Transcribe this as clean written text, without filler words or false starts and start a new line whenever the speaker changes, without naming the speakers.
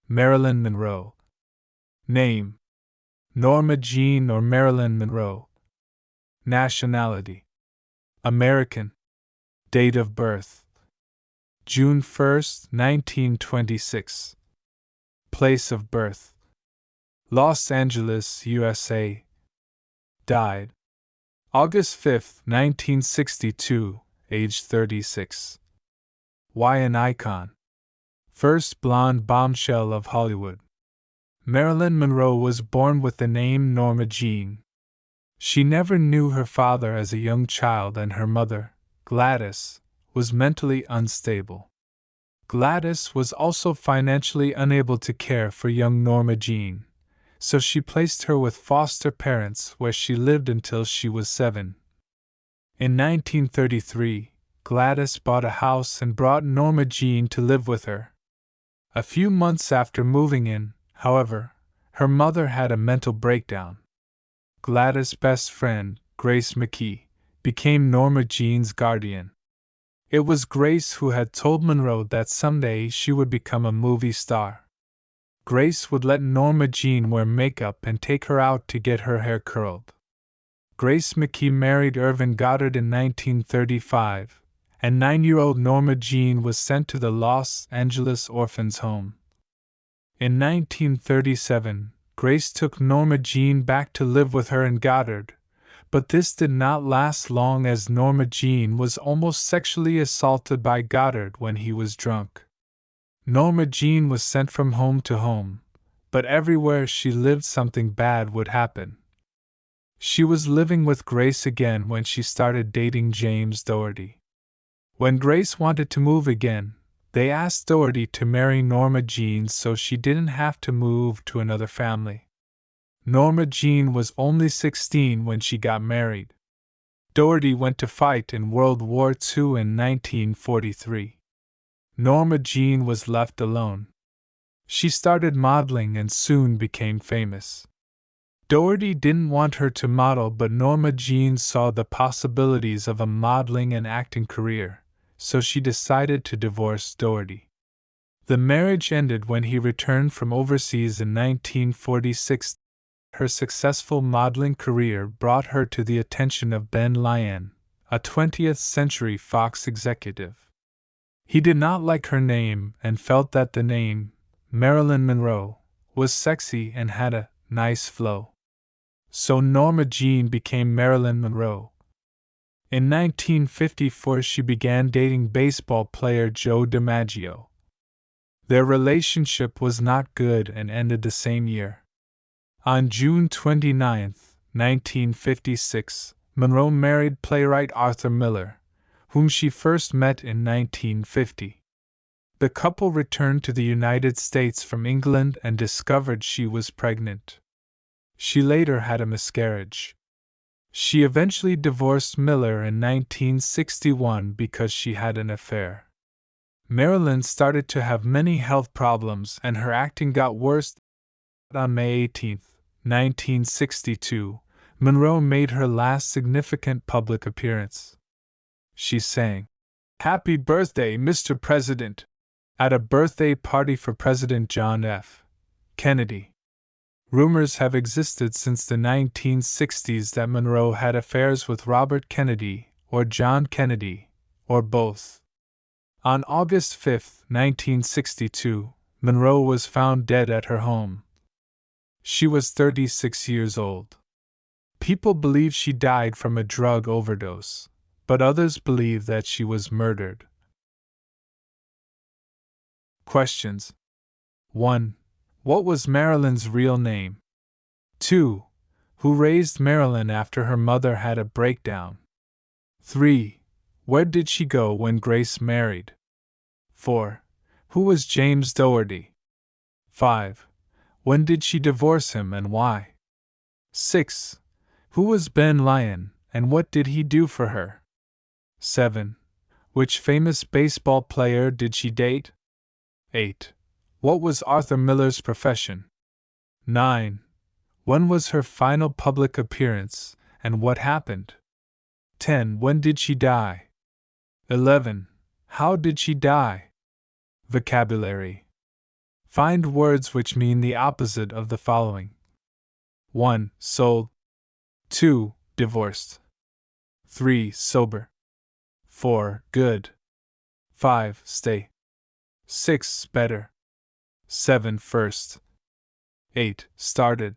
Marilyn Monroe. Name: Norma Jean or Marilyn Monroe. Nationality: American. Date of birth: June 1, 1926. Place of birth: Los Angeles, USA. Died August 5, 1962, age 36. Why an icon? First blonde bombshell of Hollywood. Marilyn Monroe was born with the name Norma Jean. She never knew her father as a young child, and her mother, Gladys, was mentally unstable. Gladys was also financially unable to care for young Norma Jean, so she placed her with foster parents where she lived until she was 7. In 1933, Gladys bought a house and brought Norma Jean to live with her. A few months after moving in, however, her mother had a mental breakdown. Gladys' best friend, Grace McKee, became Norma Jean's guardian. It was Grace who had told Monroe that someday she would become a movie star. Grace would let Norma Jean wear makeup and take her out to get her hair curled. Grace McKee married Irvin Goddard in 1935, and 9-year-old Norma Jean was sent to the Los Angeles Orphans' Home. In 1937, Grace took Norma Jean back to live with her and Goddard, but this did not last long as Norma Jean was almost sexually assaulted by Goddard when he was drunk. Norma Jean was sent from home to home, but everywhere she lived something bad would happen. She was living with Grace again when she started dating James Doherty. When Grace wanted to move again, they asked Doherty to marry Norma Jean so she didn't have to move to another family. Norma Jean was only 16 when she got married. Doherty went to fight in World War II in 1943. Norma Jean was left alone. She started modeling and soon became famous. Doherty didn't want her to model, but Norma Jean saw the possibilities of a modeling and acting career, so she decided to divorce Doherty. The marriage ended when he returned from overseas in 1946. Her successful modeling career brought her to the attention of Ben Lyon, a 20th Century Fox executive. He did not like her name and felt that the name, Marilyn Monroe, was sexy and had a nice flow. So Norma Jean became Marilyn Monroe. In 1954, she began dating baseball player Joe DiMaggio. Their relationship was not good and ended the same year. On June 29, 1956, Monroe married playwright Arthur Miller, whom she first met in 1950. The couple returned to the United States from England and discovered she was pregnant. She later had a miscarriage. She eventually divorced Miller in 1961 because she had an affair. Marilyn started to have many health problems and her acting got worse. On May 18, 1962, Monroe made her last significant public appearance. She sang, "Happy Birthday, Mr. President," at a birthday party for President John F. Kennedy. Rumors have existed since the 1960s that Monroe had affairs with Robert Kennedy or John Kennedy, or both. On August 5, 1962, Monroe was found dead at her home. She was 36 years old. People believe she died from a drug overdose, but others believe that she was murdered. Questions. 1. What was Marilyn's real name? 2. Who raised Marilyn after her mother had a breakdown? 3. Where did she go when Grace married? 4. Who was James Doherty? 5. When did she divorce him and why? 6. Who was Ben Lyon and what did he do for her? 7. Which famous baseball player did she date? 8. What was Arthur Miller's profession? 9. When was her final public appearance, and what happened? 10. When did she die? 11. How did she die? Vocabulary. Find words which mean the opposite of the following: 1. Sold. 2. Divorced. 3. Sober. 4. Good. 5. Stay. 6. Better. 7. First. 8. Started.